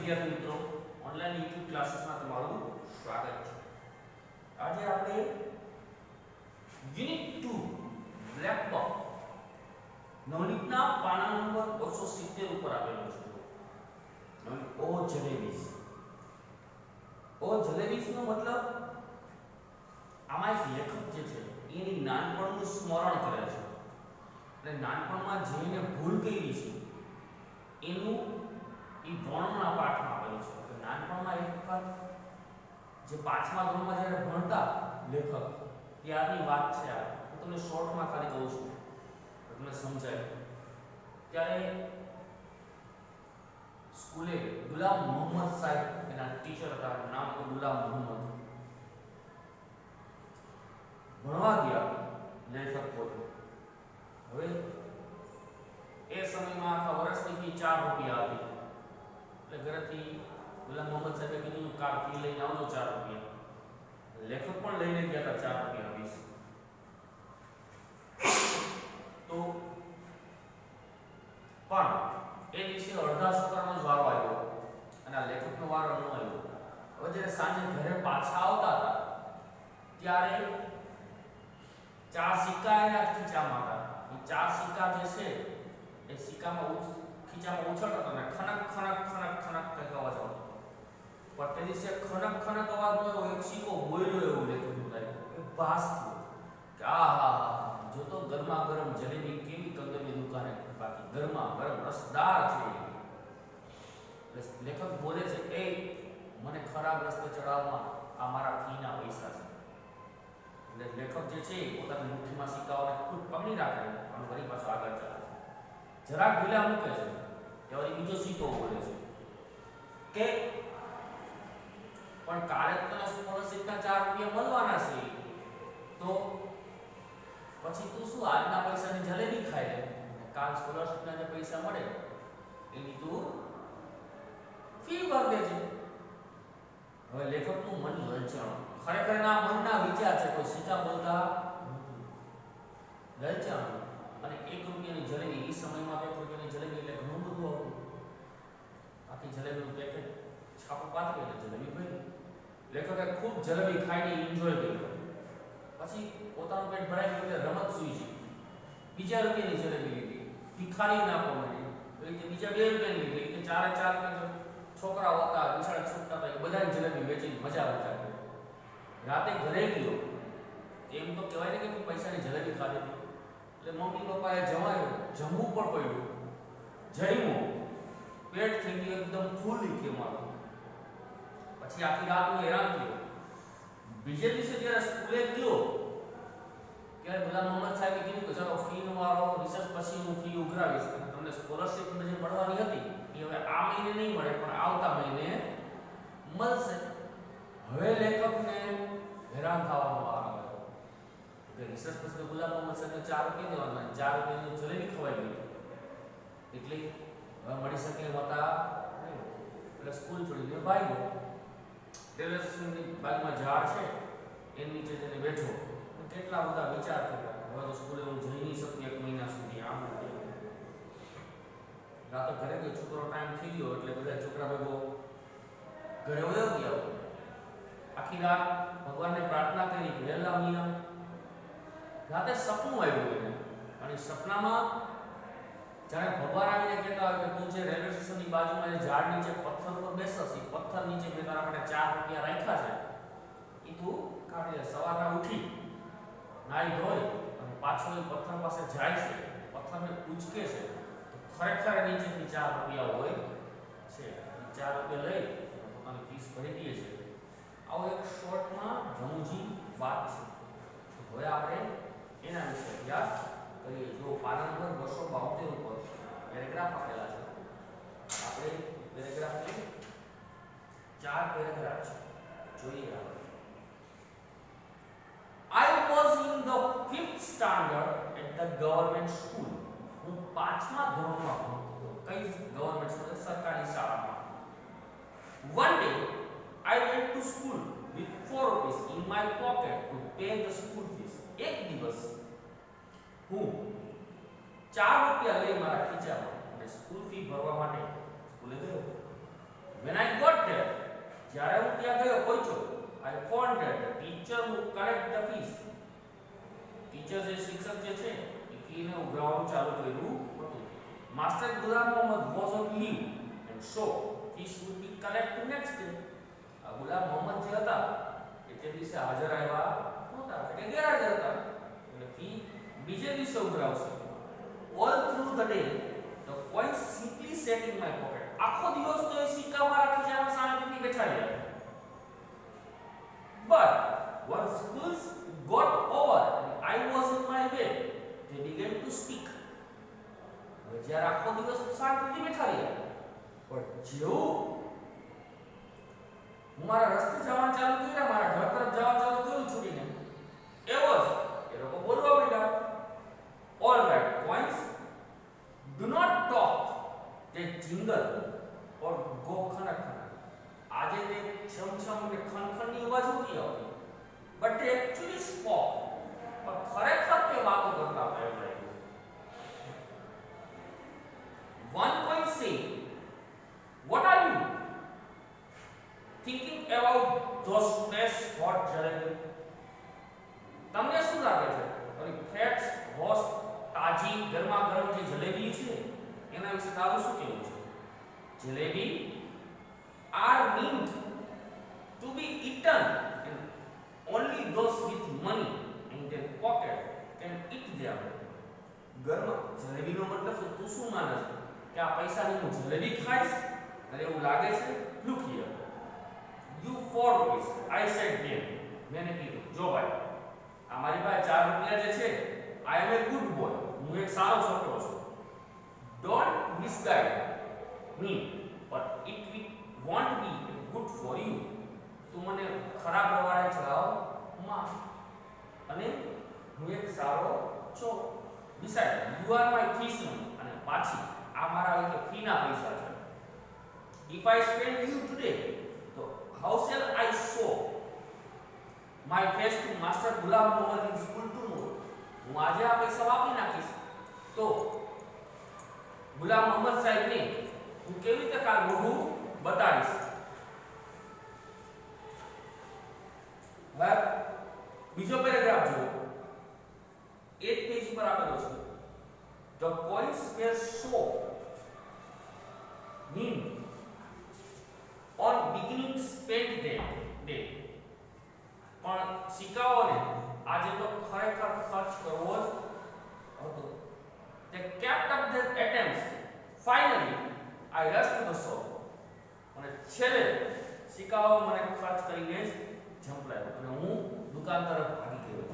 વિદ્યાર્થી મિત્રો, online YouTube ક્લાસીસમાં તમારું સ્વાગત છે. આજે આપણે યુનિટ 2 બ્લેક બોક નવનીતના પાના નંબર 270 ઉપર આપેલું છે. ઓ જલેબીસ. ઓ જલેબીસનો મતલબ આમાં એક લેખક જે છે એની નાનપણનું સ્મરણ કરે છે અને નાનપણમાં જેને ભૂલ કરી છે એનું એ વર્ણના પાઠમાં આપેલું છે. કે નાનપણમાં એક વખત જે 5મા ધોરણમાં જ્યારે ભણતા લેખક ત્યારની વાત છે. આ હું તમને શોર્ટમાં ખાલી કહું છું તો તમને સમજાય. ત્યારે સ્કૂલે ગુલામ મોહમ્મદ સાહેબ એના ટીચર હતા, નામ તો ગુલામ મોહમ્મદ. ભણવા ગયા લેખક પોતે. હવે એ સમયમાં આખા વર્ષની ફી 4 રૂપિયા હતી. એટલે ઘરેથી ગુલામ મોહમ્મદ સાહેબે કીધું કાર ફી લઈને આવજો 4 રૂપિયા. લેખક પણ લઈને ગયા હતા 4 રૂપિયા ફીસ. તો પણ એ દિવસે અડધા છોકરાનો જ વારો આવ્યો અને આ લેખકનો વારો ન આવ્યો. હવે જ્યારે સાંજે ઘરે પાછા આવતા હતા ત્યારે 4 સિક્કા એના ખીચામાં હતા. એ 4 સિક્કા જે છે એ સિક્કામાં ખીચામાં ઉછળતા અને ખનક ખનક ખનક ખનક કંઈક અવાજ આવતો. પણ તે દિવસે ખનક ખનક અવાજનો એવો એક સિક્કો બોલ્યો એવું લેખકનું લાગ્યું. એ ભાસ થયો કે આહા, જો તો ગરમા ગરમ જલેબી કેવી કંદરની દુકાને બાકી ગરમા ગરમ રસદાર છે. લેખક બોલે છે એ મને ખરાબ રસ્તે ચડાવવા આ મારા ફીના પૈસા છે. એટલે લેખક જે છે પોતાની મુઠ્ઠીમાં સિક્કાઓને ખૂબ પકડી રાખે અને ફરી પાછો આગળ ચાલે છે. જરાક ઢીલા મૂકે છે ત્યારે બીજો સિક્કો બોલે છે કે પણ કાલે તને સ્કોલરશિપના 4 રૂપિયા મળવાના છે તો પછી તું શું આજના પૈસાની જલેબી ખાઈ લે. કાલ સ્કોલરશિપના જે પૈસા મળે એની તું ફી ભરી દેજે. હવે લેખકનું મન લલચાણું. ખરેખર ના મનના વિચાર છે, કોઈ સીધા બોલતા લલચાણું. અને 1 રૂપિયાની જલેબી એ સમયમાં 1 રૂપિયાની જલેબી એટલે ઘણું બધું હતું. આખી જલેબીનું પેકેટ છાપું પાથરી એટલે જલેબી ભરી. લેખકે ખૂબ જલેબી ખાઈને એન્જોય કર્યો. પછી પોતાનું પેટ ભરાઈ ગયું એટલે રમત સૂઈ ગઈ. બીજા રૂપિયાની જલેબી લીધી. ભિખારી ના પમાડે તો એ બીજા 2 રૂપિયાની લીધી. કે 4 રૂપિયા છોકરાઓ હતા વિશાળ છૂટતા હતા એ બધાની જલેબી વેચીને મજા કરી. રાતે ઘરે ગયો એમ તો કહેવાય ને કે પૈસાની જલેબી ખાધી હતી. એટલે મમ્મી પપ્પાએ જમવું પણ પડ્યું. જમ્યું, પેટ થઈ ગયું એકદમ ફૂલ કે મારું. પછી આખી રાત હું હેરાન થયો. બીજે દિવસે જ્યારે સ્કૂલે ગયો ત્યારે ગુલામ મોહમ્મદ સાહેબે કીધું કે ચલો ફીનો વારો રિસર્ચ પછી હું ફી ઉઘરાવીશ. તમને સ્કોલરશિપ જે મળવાની હતી એ હવે આ મહિને નહીં મળે પણ આવતા મહિને મળશે. હવે લેખકને હેરાન થવાનો વારો આવ્યો કે રિસર્ચ પછી ગુલામ મોહમ્મદ સાહેબને 4 રૂપિયા દેવાના, 4 રૂપિયાની જલેબી ખવાઈ ગઈ એટલે હવે મળી શકે એમ હતા નહીં. એટલે સ્કૂલ છોડીને ભાગ્યો. રેલવે સ્ટેશનની બાજુમાં ઝાડ છે એની નીચે જઈને બેઠો. કેટલા બધા વિચાર કર્યા. હવે તો સ્કૂલે હું જઈ નહીં શકું 1 મહિના સુધી. આમ રાતે ઘરે ગયો. છોકરો ટાઈમ થઈ ગયો એટલે બધા છોકરા ભેગો ઘરે વયો ગયા. આખી રાત ભગવાનને પ્રાર્થના કરી વહેલા મિયા. રાતે સપનું આવ્યું એને અને સપનામાં જ્યારે ભગવાન આવીને કહેતા હોય કે તું જે રેલવે સ્ટેશનની બાજુમાં જે ઝાડ નીચે પથ્થર પર બેસસ એ પથ્થર નીચે મેં તારા માટે 4 રૂપિયા રાખ્યા છે એ તું કાઢી લે. સવારના ઉઠી નાઈ ધોઈ અને પાછો એ પથ્થર પાસે જાય છે, પથ્થરને ઉચકે છે તો ખરેખર નીચેથી 4 રૂપિયા હોય છે. 4 રૂપિયા લઈ પોતાની ફીસ ભરી દે છે. આવો એક શોર્ટમાં રમૂજી વાત છે. હવે આપણે એના વિશે અભ્યાસ કરીએ. જો પાના નંબર 272 ઉપર પેરેગ્રાફ આપેલા છે. આપણે પેરેગ્રાફની 4 પેરેગ્રાફ છે જોઈએ. I was in the 5th standard at the government school. હું 5મા ધોરણમાં ભણતો. કઈ ગવર્નમેન્ટ સ્કૂલ? સરકારી શાળામાં. One day I went to school with 4 rupees in my pocket to pay the school fees. એક દિવસ હું 4 રૂપિયા લઈ મારા ખીચામાં અને સ્કૂલ ફી ભરવા માટે સ્કૂલે ગયો. When I got there, જ્યારે હું ત્યાં ગયો પહોંચ્યો, I found that the teacher who collect the fees, teacher જે શિક્ષક જે છે એ ફીને ઉઘરાવવાનું ચાલુ કર્યું હતું. Master Ghulam Muhammad was on leave and so fees would be collected next day. આ ગુલામ મોહમ્મદ જે હતા એ તે દિવસે હાજર આવ્યા નહોતા, એટલે ગેરહાજર હતા, એટલે ફી બીજે દિવસે ઉઘરાવશે. All through the day the coins simply sat in my pocket. આખો દિવસ તો એ સિક્કામાં રાખી જવામાં શાંતિથી બેઠા રહ્યા. But once schools got over and I was on my way, they began to speak. હવે જ્યારે આખો દિવસ શાંતિથી બેઠા રહ્યા, પણ જેવું હું મારા રસ્તે જવાનું ચાલુ કર્યા, મારા ઘર તરફ જવાનું ચાલુ કર્યું છૂટીને, એવો જ એ લોકો બોલવા માંડ્યા. All right, coins, do not talk. They jingle or go Khanak Khanak. આજે તે છમ ને ખનખનની અવાજ હોતી આવતી, but they actually spoke. પણ ખરેખર તે વાતો કરતા હતા એવું લાગ્યું. One coin said, "What are you thinking about those fresh hot jalebi?" તમને શું લાગે છે? અરે ફ્રેશ હોટ તાજી ગરમા ગરમ જે જલેબી છે એના વિશે તારું શું કહેવું છે? Jalebi are meant to be eaten and only those with money in their pocket can eat them. ગરમા જલેબીનો મતલબ તું શું માને છે કે આ પૈસાની હું જલેબી ખાઈશ? અને એવું લાગે છે? Look here, you 4 rupees, I said them. મેને કીધું જો ભાઈ આ મારી પાસે 4 રૂપિયા જે છે, I am a good boy, હું એક સારો છોકરો છું. Don't misguide me, but it won't be good for you. તું મને ખરાબ રવાડે ચલાવ માં, અને હું એક સારો છો. Besides, you are my fees money, અને પાછી આ મારા એક ફીના પૈસા છે. If I spend you today, so how shall I show my face to Master Ghulam Muhammad in school tomorrow? હું આજે આ પૈસા વાપરી નાખીશ તો ગુલામ મોહમ્મદ સાહેબને હું કેવી રીતે કાલ મોઢું બતાવીશ? હવે બીજો પેરેગ્રાફ જુઓ, 8 પેજ પર આપેલો છે. The coins were so mean on beginning spent day. પણ સિક્કાઓને આજે તો ખરેખર ખર્ચ કરવો જ હતો. They kept up their attempts. Finally, I rushed to the shop. અને છેલ્લે સિક્કાઓ મને ખર્ચ કરીને જ ઝંપલાવ્યો અને હું દુકાન તરફ ભાગી ગયો.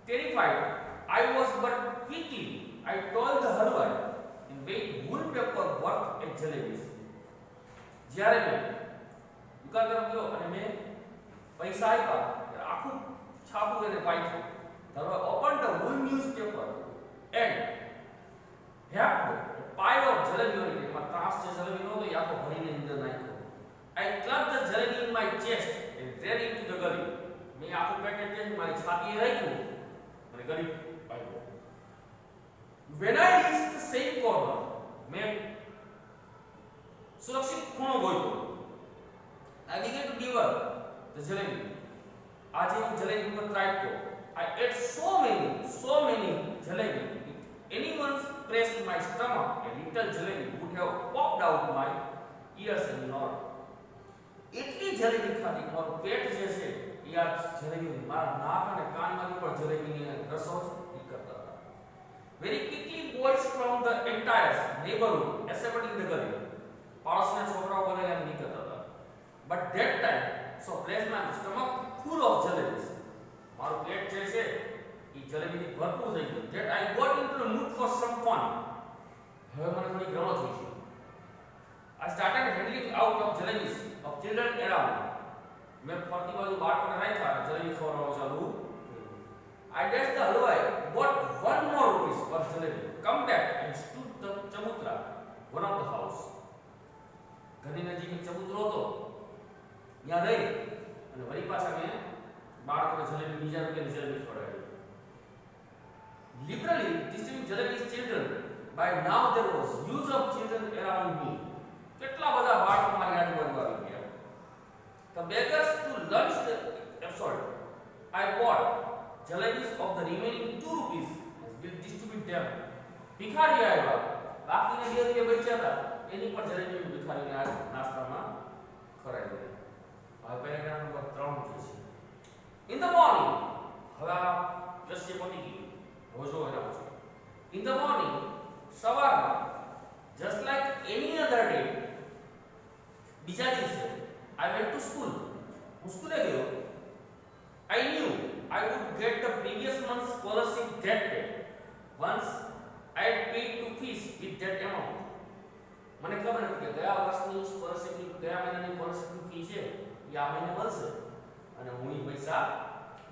Terrified, I was but quickly I told the halwai in weight wool paper worth a jalebis. જ્યારે મેં દુકાન તરફ ગયો અને મેં પૈસા આપ્યા, આખું છાપું એને પાછું. The opened the wool newspaper and have a pile of jalebi on it. એમાં ત્રાસ જે જલેબી નહોતો એ આખો ભરીને અંદર નાખ્યો. I clubbed the jalebi in my chest and ran into the gully. મેં આખું પેકેટ લઈને મારી છાતીએ રાખ્યું અને ગલી આવ્યો. When I reached the same corner, મેં સુરક્ષિત ખૂણો ગોત્યો. I began to devour the jalebi. આજે હું જલેબી પર ત્રાટક્યો. I ate so many jalebi. If anyone pressed my stomach, a little jalebi would have popped out my ears and not. એટલી જલેબી ખાધી મારું પેટ જે છે એ આ જલેબી મારા નાક અને કાનમાંથી પણ જલેબીની રસો નીકળતા હતા. Very quickly boys from the entire neighborhood assembled in the gully. પાડોશના છોકરાઓ બધા એમ નીકળતા હતા. But that time, so placed my stomach full of jalebis. મારું પેટ જે છે એ જલેબીથી ભરપૂર થઈ ગયું. That I got into the mood for some fun. હવે મને થોડી ગમત થઈ છે. I started handing out of jalebis of children around. મેં ફરતી બાજુ બાળકોને રાખ્યા અને જલેબી ખવડાવવાનું ચાલુ કર્યું. I dashed the halwai, bought 1 more rupees for jalebi, come back and stood the chabutra, one of the house. ઘરની નજીક એક ચબૂતરો હતો, ત્યાં રહી અને વળી પાછા મેં બાળકોને જલેબી બીજા રૂપિયાની જલેબી ખવડાવી. Liberally distributing jalebis children. By now there was huge of children around me. કેટલા બધા બાળકો મારી આજુબાજુ આવી ગયા. The beggars to lunch the absurd. I bought jalebis of the remaining 2 rupees and will distribute them. ભિખારી આવ્યા, બાકીના 2 રૂપિયા બચ્યા હતા, એની પણ જલેબી ભિખારીને આ નાસ્તામાં ખવડાવી દીધી. હવે પેરેગ્રાફ નંબર 3 જે છે. In the morning, હવે આ દ્રશ્ય પતી ગયું. હવે જો એના પછી. In the morning, સવારમાં, just like any other day, બીજા દિવસે I went to school. હું સ્કૂલે ગયો. I knew I would get the previous month's scholarship that day. Once I had paid to fees with that amount. મને ખબર હતી કે ગયા વર્ષની સ્કોલરશિપની ગયા મહિનાની સ્કોલરશિપની ફી છે એ આ મહિને મળશે અને હું એ પૈસા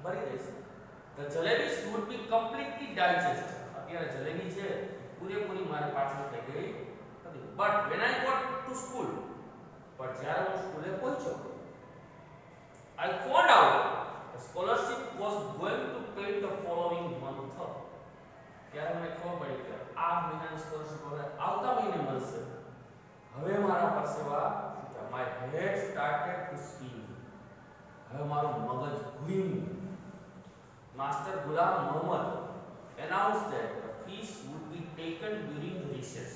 ભરી દઈશ. The jalebis would be completely digest. અત્યારે જલેબી છે પૂરેપૂરી મારે પાછળ થઈ ગઈ હતી. But when I got to school, but જ્યારે હું સ્કૂલે પહોંચ્યો, I found out the scholarship was going to pay the following month. ત્યારે મને ખબર પડી કે આ મહિનાની સ્કોલરશિપ હવે આવતા મહિને મળશે. હવે મારા પરસેવા છૂટ્યા. My head started to spin. હવે મારું મગજ ઘૂમ્યું. Master Ghulam Muhammad announced that the fees would be taken during the recess.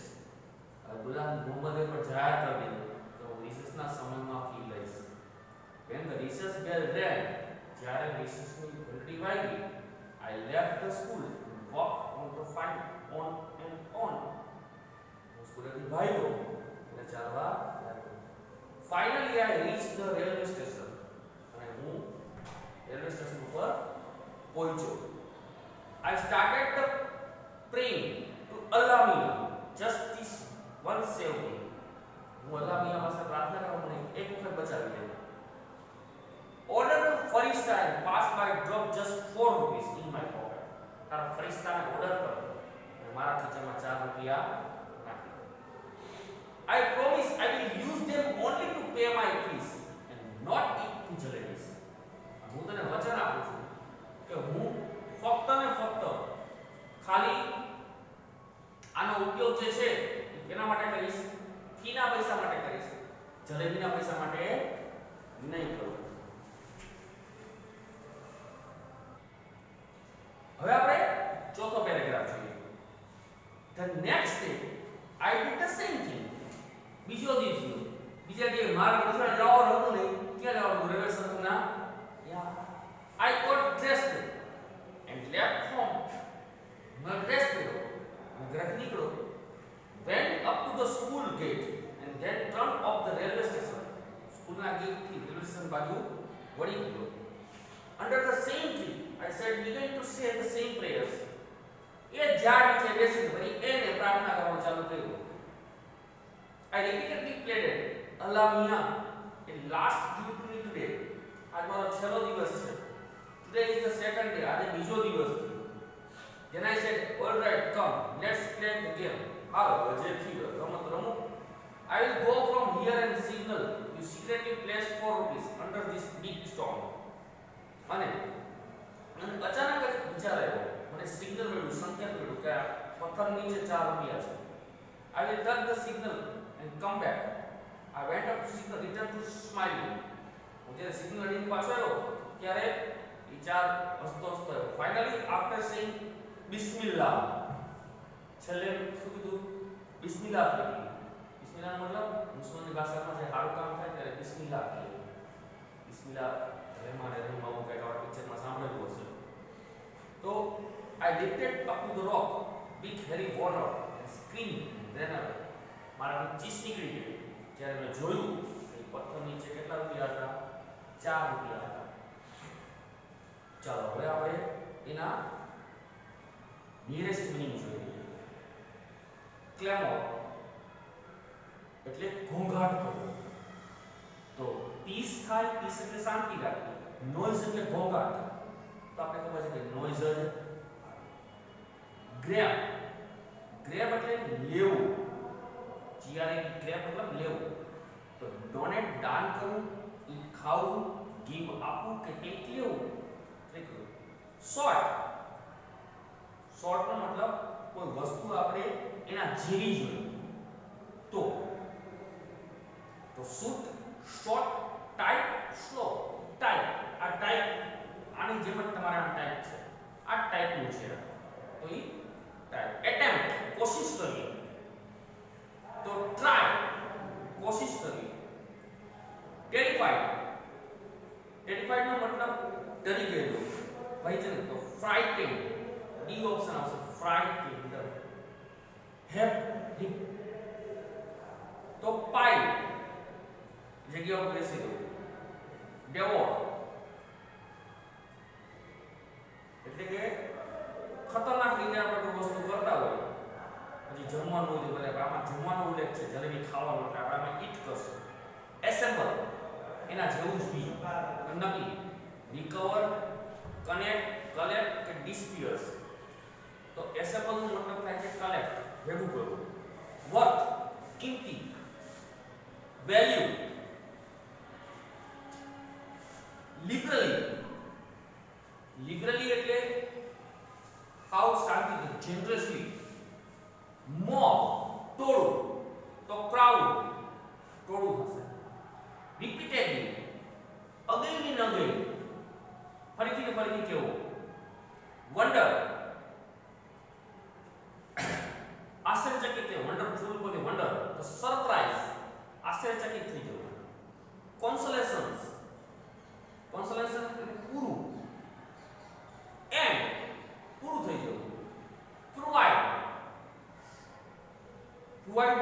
ગુલામ મોહમ્મદે પણ જાહેર કરી દીધું કે હું રિસેસના સમયમાં ફી લઈશ. When the recess bell rang, જ્યારે રિસેસની ઘંટડી વાગી, I left the school and walked on the fine on and on. હું સ્કૂલેથી ભાગ્યો અને ચાલવા લાગ્યો. Finally I reached the railway station. અને હું રેલવે સ્ટેશન ઉપર પહોંચ્યો. I started the praying to Allah Mia, just this one save me. હું અલ્લાહ મિયા પાસે પ્રાર્થના કરવા મને એક વખત બચાવી દે. Order to Farishta and pass by drop just 4 rupees in my pocket. તારા ફરિશ્તાને ઓર્ડર કરો અને મારા ખીચામાં 4 રૂપિયા નાખી દો. I promise I will use them only to pay my fees and not eat two jalebis. હું તને વચન આપું છું કે હું ફક્ત ને ફક્ત ખાલી આનો ઉપયોગ જે છે એના માટે કરીશ, ફીના પૈસા માટે કરીશ, જલેબીના પૈસા માટે નહીં કરું. હવે આપણે ચોથો પેરેગ્રાફ જોઈએ. The next day I did the same thing. બીજો દિવસ બીજા દિવસે મારા ગુજરાત જવાનું હતું ને, ક્યાં જવાનું? રેલવે સ્ટેશનના. I got dressed and left home. मैं ड्रेस પહેર્યો અને ઘરેથી નીકળ્યો. Went up to the school gate and then turned off the railway station. સ્કૂલના ગેટથી રેલવે સ્ટેશન બાજુ વળી ગયો. Under the same tree I said began to say the same prayers. એ ઝાડ નીચે બેસીને વળી એને પ્રાર્થના કરવાનું ચાલુ કર્યું. I repeatedly pleaded, Allah Mia, it last due to me today. આજ મારો છેલ્લો દિવસ છે. Today is the second day. આજે બીજો દિવસ છે. Then I said, all right, come, let's play the game. હાલો જે થયું રમત રમો. I will go from here and signal. You secretly place 4 rupees under this big stone. અને અચાનક જ વિચાર આવ્યો, મને સિગ્નલ મળ્યું, સંકેત મળ્યું કે આ પથ્થર નીચે 4 રૂપિયા છે. I will touch the signal and come back. I went up to signal, return to smiling. હું જ્યારે સિગ્નલ લઈને પાછો આવ્યો ત્યારે એ 4 હસતો હસતો આવ્યો. Finally, after saying Bismillah, છેલ્લે શું કીધું? બિસ્મિલ્લાહ કીધું. બિસ્મિલ્લાહનો મતલબ મુસ્લિમની ભાષામાં જે સારું કામ થાય ત્યારે બિસ્મિલ્લાહ કહે. બિસ્મિલ્લાહ રહેમાન રહીમ આવું કંઈક આપણે પિક્ચરમાં સાંભળેલું હશે. તો I lifted up to the rock, big hairy water and screamed and ran away. મારાથી ચીસ નીકળી ગઈ જ્યારે મેં જોયું કે પથ્થર નીચે કેટલા રૂપિયા હતા? 4 રૂપિયા હતા. ચાલો હવે આપણે એના નિયરેસ્ટ મીનિંગ જોઈએ. ક્લેમોર એટલે ઘોંઘાટ કરવો. તો પીસ થાય, પીસ એટલે શાંતિ રાખવી, નોઇઝ એટલે ઘોંઘાટ. તો આપણે ખબર છે કે નોઇઝ જ. ગ્રેબ, ગ્રેબ એટલે લેવું. જીઆરએ ગ્રેબ મતલબ લેવું. તો ડોનેટ દાન કરવું, ઈ ખાવું, ગીવ આપવું કે ટેક લેવું. શોર્ટ, શોર્ટનો મતલબ કોઈ વસ્તુ આપણે એના જેવી જોઈએ. તો તો shoot, shot, type, slow. Type, આ ટાઈપ આની જેમ જ તમારે આમ ટાઈપ છે, આ ટાઈપનું છે. તો ઈ ટાઈપ. એટેમ્પ્ટ, કોશિશ કરીએ. તો ટ્રાય, કોશિશ કરીએ. ટેરિફાઈડ, ટેરિફાઈડ નો મતલબ ડરી ગયેલો, ભયજનક. તો ફ્રાઇટેન્ડ, ડી ઓપ્શન આવશે. ફ્રાઇટેન્ડ. હેપ, હિપ. તો પાઈ, જગ્યા ઉપર બેસી દો. ડેવોર, એટલે કે ખતરનાક રીતે આપણે કોઈ વસ્તુ કરતા હોય, પછી જમવાનું હોય, એટલે આમાં જમવાનો ઉલ્લેખ છે, જલેબી ખાવાનો, એટલે આપણે આમાં ઈટ કરશું. એસેમ્બલ, એના જેવું જ બીજું નકલી. રિકવર, કનેક્ટ, કલેક્ટ કે ડિસ્પિયર્સ. તો એસેમ્બલ નો મતલબ થાય છે કલેક્ટ, ભેગું કરવું. વર્થ, કિંમતી. વેલ્યુ, લિબરલી, લિબરલી એટલે હાઉ શાંતિથી, જેનરસલી. મોબ, ટોળું. તો ક્રાઉડ, ટોળું હશે. રિપીટેડલી, અગેન એન્ડ અગેન, ફરીથી ને ફરીથી કેવું. વન્ડર, આશ્ચર્યચકિત, વન્ડરફુલ બોલે વન્ડર. તો સરપ્રાઈઝ, આશ્ચર્યચકિત થઈ જવું. કોન્સોલેશન્સ, કોન્સોલેશન એટલે પૂરું. એન્ડ, પૂરું થઈ જવું. પ્રોવાઇડ, પ્રોવાઇડ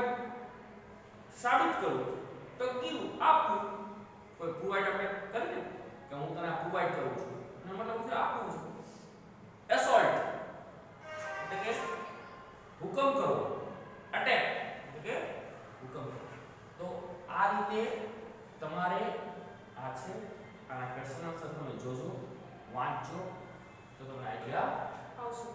સાબિત કરવું. તો કીવું, આપવું. કોઈ પ્રોવાઇડ આપણે કરીએ કે હું તને આ પ્રોવાઇડ કરું છું, એનો મતલબ છે આપવું છું. એસોલ્ટ એટલે કે હુકમ કરો. અટેક એટલે કે હુકમ કરો. તો આ રીતે તમારે આ છે આના ક્વેશ્ચન આન્સર તમે જોજો, વાંચજો, તો તમને આઈડિયા આવશે.